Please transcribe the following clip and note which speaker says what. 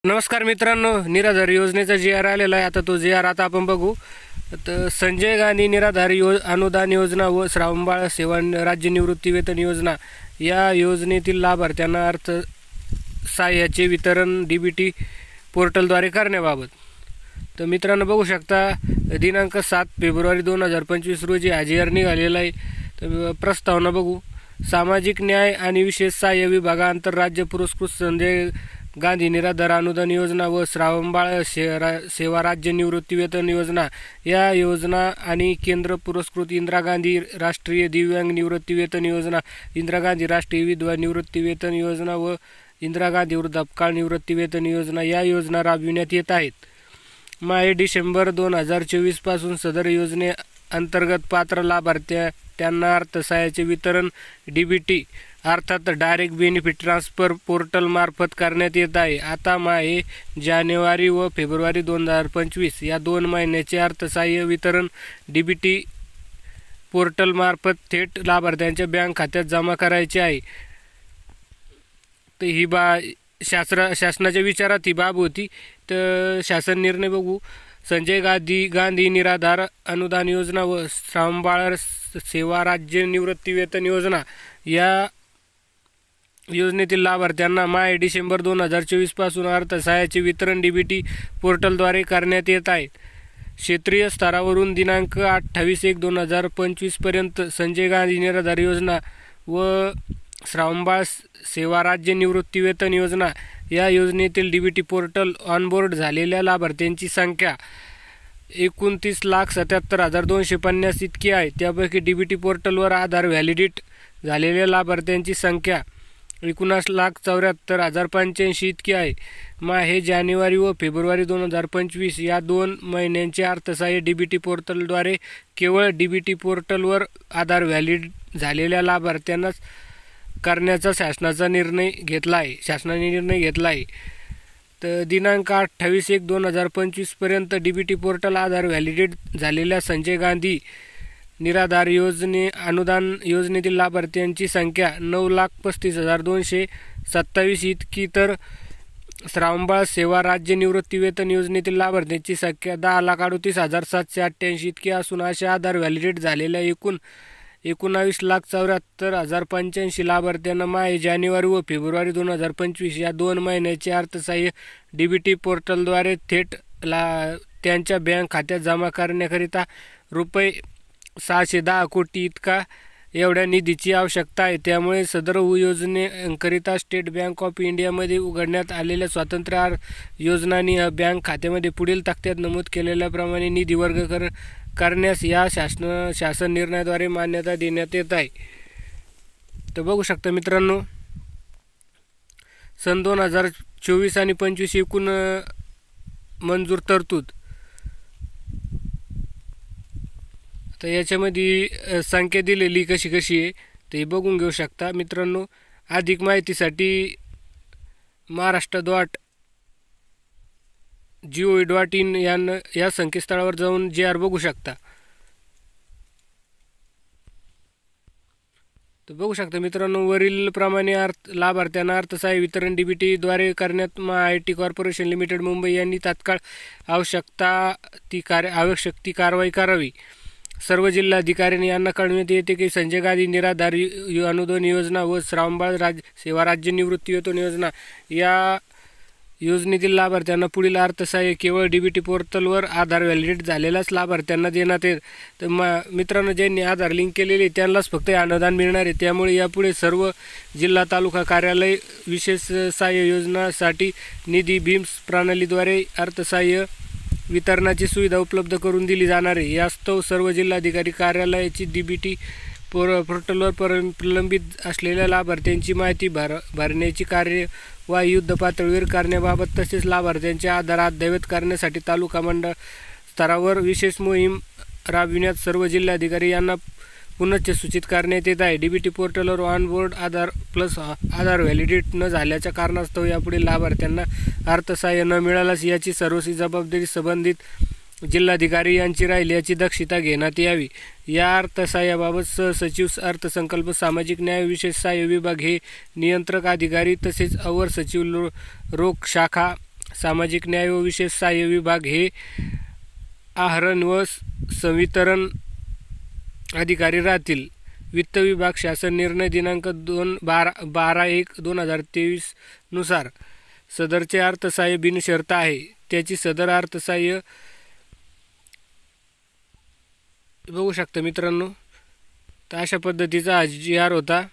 Speaker 1: नमस्कार मित्रांनो, निराधार योजनेचा जी आर आलेला आहे. आता तो जी आर आपण बघू. तर संजय गांधी निराधार अनुदान योजना व श्रावणबाळ सेवा राज्य निवृत्ती वेतन योजना या योजनेतील लाभार्थ्यांना अर्थ सहाय्याचे वितरण DBT पोर्टलद्वारे करण्याबाबत. तर मित्रांनो बघू शकता, दिनांक 7 फेब्रुवारी 2025 रोजी हा जी आर निघालेला आहे. तर प्रस्तावना बघू. सामाजिक न्याय आणि विशेष सहाय्य विभागाअंतर राज्य पुरस्कृत संजय गांधी निराधार अनुदान योजना व श्रावणबाळ सेवा राज्य निवृत्ती वेतन योजना या योजना आणि केंद्र पुरस्कृत इंदिरा गांधी राष्ट्रीय दिव्यांग निवृत्ती वेतन योजना, इंदिरा गांधी राष्ट्रीय विधवा निवृत्ती वेतन योजना व इंदिरा गांधी वृद्धापकाळ निवृत्ती वेतन योजना या योजना राबविण्यात येत आहेत. माहे डिसेंबर 2024 पासून सदर योजनेअंतर्गत पात्र लाभार्थ्यांना अर्थसहाय्याचे वितरण DBT अर्थात डायरेक्ट बेनिफिट ट्रान्सफर पोर्टल मार्फत करण्यात येत आहे. आता माहे जानेवारी व फेब्रुवारी 2025 या 2 महिन्याचे अर्थसहाय्य वितरण DBT पोर्टल मार्फत थेट लाभार्थ्यांच्या बँक खात्यात जमा करायचे आहे. तर ही शासनाच्या विचारात ही बाब होती. तर शासन निर्णय बघू. संजय गांधी निराधार अनुदान योजना व श्रावणबाळ सेवा राज्य निवृत्ती वेतन योजना या योजनेतील लाभार्थ्यांना माहे डिसेंबर 2024 पासून अर्थसहाय्याचे वितरण DBT पोर्टलद्वारे करण्यात येत आहे. क्षेत्रीय स्तरावरून दिनांक 28/1/2025 पर्यंत संजय गांधी निराधार योजना व श्रावणबाळ सेवा राज्य निवृत्ती वेतन योजना या योजनेतील DBT पोर्टल ऑनबोर्ड झालेल्या लाभार्थ्यांची संख्या 29,77,250 इतकी आहे. त्यापैकी DBT पोर्टलवर आधार व्हॅलिडेट झालेल्या लाभार्थ्यांची संख्या 19,74,085 इतकी आहे. माहे जानेवारी व फेब्रुवारी 2025 या 2 महिन्यांचे अर्थसहाय्य DBT पोर्टलद्वारे केवळ DBT पोर्टलवर आधार व्हॅलिड झालेल्या लाभार्थ्यांनाच करण्याचा शासनाने निर्णय घेतला आहे. तर दिनांक 28/1/2025 पर्यंत DBT पोर्टल आधार व्हॅलिडेट झालेल्या संजय गांधी निराधार अनुदान योजनेतील लाभार्थ्यांची संख्या 9,35,227 इतकी, तर श्रावणबाळ सेवा राज्य निवृत्ती वेतन योजनेतील लाभार्थ्यांची संख्या 10,38,788 इतकी असून अशा आधार व्हॅलिडेट झालेल्या एकूण 19,74,085 लाभार्थ्यांना माहे जानेवारी व फेब्रुवारी 2025 या 2 महिन्याचे अर्थसहाय्य DBT पोर्टलद्वारे थेट त्यांच्या बँक खात्यात जमा करण्याकरिता ₹610 कोटी इतका एवढ्या निधीची आवश्यकता आहे. त्यामुळे सदर योजनेकरिता स्टेट बँक ऑफ इंडियामध्ये उघडण्यात आलेल्या स्वतंत्र योजनांनी बँक खात्यामध्ये पुढील तक्त्यात नमूद केलेल्याप्रमाणे निधी वर्ग करण्यास या शासन निर्णयाद्वारे मान्यता देण्यात येत आहे. तर बघू शकता मित्रांनो, सन 2024 आणि 25 एकूण मंजूर तरतूद. तर याच्यामध्ये संख्या दिलेली कशी आहे ते बघून घेऊ शकता मित्रांनो. अधिक माहितीसाठी महाराष्ट्र.gov.in या संकेतस्थळावर जाऊन JR बघू शकता. तर बघू शकता मित्रांनो, वरील प्रमाणे लाभार्थ्यांना अर्थसहाय्य वितरण DBT द्वारे करण्यात MHIT कॉर्पोरेशन लिमिटेड मुंबई यांनी तात्काळ आवश्यक ती कारवाई करावी. सर्व जिल्हाधिकाऱ्यांनी यांना कळविण्यात येते की संजय गांधी निराधार अनुदान योजना व श्रावणबाळ सेवा राज्य निवृत्ती वेतन योजना या योजनेतील लाभार्थ्यांना पुढील अर्थसहाय्य केवळ DBT पोर्टलवर आधार व्हॅलिडेट झालेल्याच लाभार्थ्यांना देण्यात येईल. तर मित्रांनो, ज्यांनी आधार लिंक केलेले त्यांनाच फक्त अनुदान मिळणार आहे. त्यामुळे यापुढे सर्व जिल्हा तालुका कार्यालय विशेष सहाय्य योजनासाठी निधी BHIMS प्रणालीद्वारे अर्थसहाय्य वितरणाची सुविधा उपलब्ध करून दिली जाणार आहे. यास्तव सर्व जिल्हाधिकारी कार्यालयाची DBT पोर्टलवर प्रलंबित असलेल्या लाभार्थ्यांची माहिती भरण्याची कार्यवाही युद्ध पातळीवर करण्याबाबत तसेच लाभार्थ्यांचे आधार अद्ययावत करण्यासाठी तालुका मंडळ स्तरावर विशेष मोहीम राबविण्यात सर्व जिल्हाधिकारी यांना पुनश्च सूचित करण्यात येत आहे. DBT पोर्टलवर ऑनबोर्ड आधार व्हॅलिडेट न झाल्याच्या कारणास्तव यापुढे लाभार्थ्यांना अर्थसहाय्य न मिळाल्यास याची सर्वस्वी जबाबदारी संबंधित जिल्हाधिकारी यांची राहील याची दक्षता घेण्यात यावी. या अर्थसहाय्याबाबत सहसचिव अर्थसंकल्प सामाजिक न्याय विशेष सहाय्य विभाग हे नियंत्रक अधिकारी तसेच अवर सचिव रोख शाखा सामाजिक न्याय व विशेष सहाय्य विभाग हे आहरण व संवितरण अधिकारी राहतील. वित्त विभाग शासन निर्णय दिनांक 12/1/2023 नुसार सदरचे अर्थसहाय्य बिनशर्त आहे. त्याची सदर अर्थसहाय्य बघू शकता मित्रांनो. तर अशा पद्धतीचा हा GR होता.